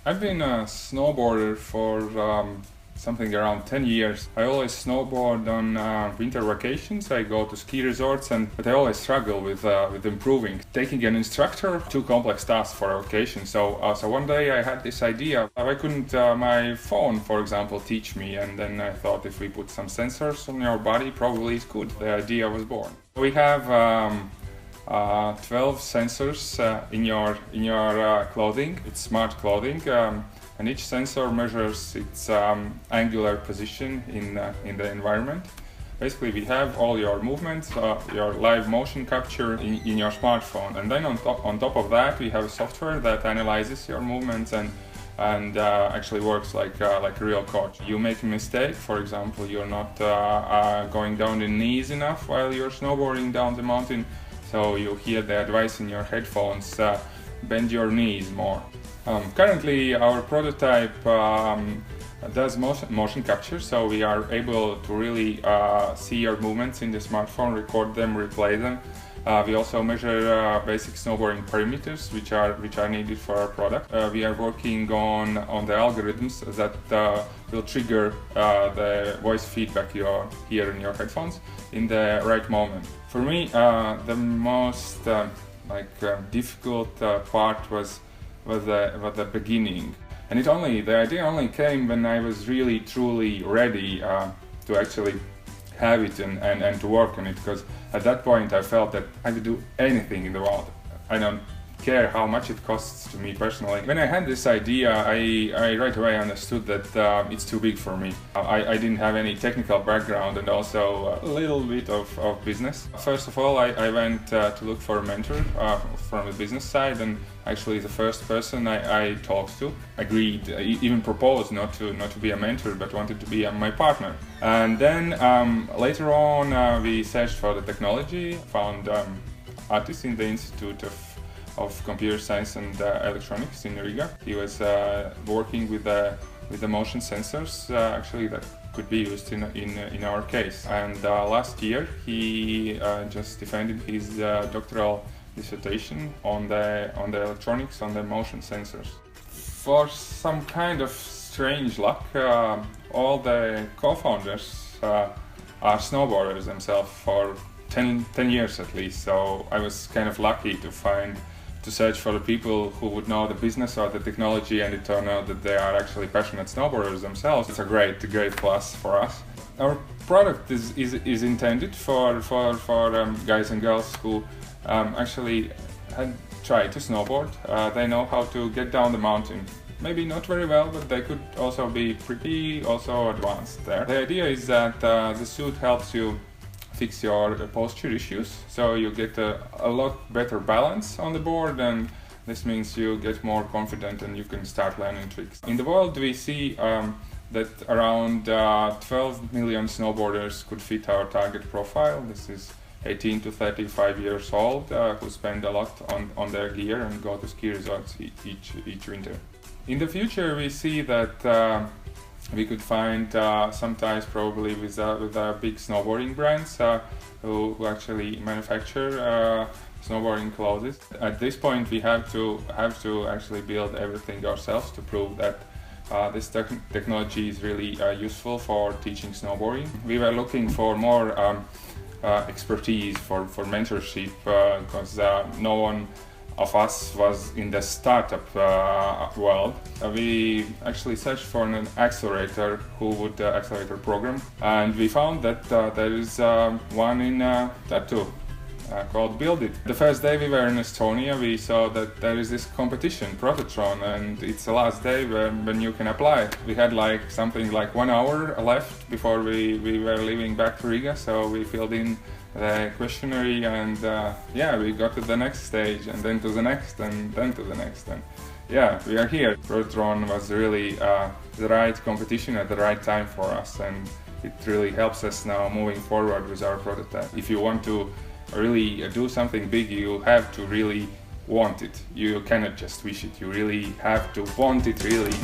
I've been a snowboarder for something around 10 years. I always snowboard on winter vacations. I go to ski resorts, but I always struggle with improving. Taking an instructor, too complex task for a vacation. So one day I had this idea. Why couldn't my phone, for example, teach me? And then I thought if we put some sensors on your body, probably it could. The idea was born. We have 12 sensors in your clothing. It's smart clothing, and each sensor measures its angular position in the environment. Basically, we have all your movements, your live motion capture in your smartphone, and then on top of that, we have a software that analyzes your movements and actually works like a real coach. You make a mistake, for example, you're not going down the knees enough while you're snowboarding down the mountain. So you hear the advice in your headphones, bend your knees more. Currently our prototype does motion capture, so we are able to really see your movements in the smartphone, record them, replay them. We also measure basic snowboarding parameters which are needed for our product. We are working on the algorithms that will trigger the voice feedback you hear in your headphones in the right moment. For me, the most difficult part was the beginning, and the idea only came when I was really truly ready to actually have it and to work on it, because at that point I felt that I could do anything in the world. I don't care how much it costs to me personally. When I had this idea, I right away understood that it's too big for me. I didn't have any technical background and also a little bit of business. First of all, I went to look for a mentor from the business side, and actually the first person I talked to agreed, even proposed not to be a mentor but wanted to be my partner. And then later on we searched for the technology, found artists in the Institute of Computer Science and Electronics in Riga. He was working with the motion sensors actually that could be used in our case. And last year he just defended his doctoral dissertation on the electronics, on the motion sensors. For some kind of strange luck, all the co-founders are snowboarders themselves for 10 years at least. So I was kind of lucky to search for the people who would know the business or the technology, and it turned out that they are actually passionate snowboarders themselves. It's a great plus for us. Our product is intended for guys and girls who actually had tried to snowboard. They know how to get down the mountain. Maybe not very well, but they could also be pretty advanced there. The idea is that the suit helps you fix your posture issues, so you get a lot better balance on the board, and this means you get more confident and you can start learning tricks. In the world we see that around 12 million snowboarders could fit our target profile. This is 18 to 35 years old who spend a lot on their gear and go to ski resorts each winter. In the future we see that we could find some ties probably with big snowboarding brands who actually manufacture snowboarding clothes. At this point we have to actually build everything ourselves to prove that this technology is really useful for teaching snowboarding. We were looking for more expertise, for mentorship, because no one of us was in the startup world. We actually searched for an accelerator who would accelerator program, and we found that there is one in Tartu called Build It. The first day we were in Estonia, we saw that there is this competition, Prototron, and it's the last day when you can apply. We had something like 1 hour left before we were leaving back to Riga, so we filled in the questionnaire, and we got to the next stage, and then to the next, and then to the next, and we are here. Prototron was really the right competition at the right time for us, and it really helps us now moving forward with our prototype. If you want to really do something big, you have to really want it. You cannot just wish it, you really have to want it really.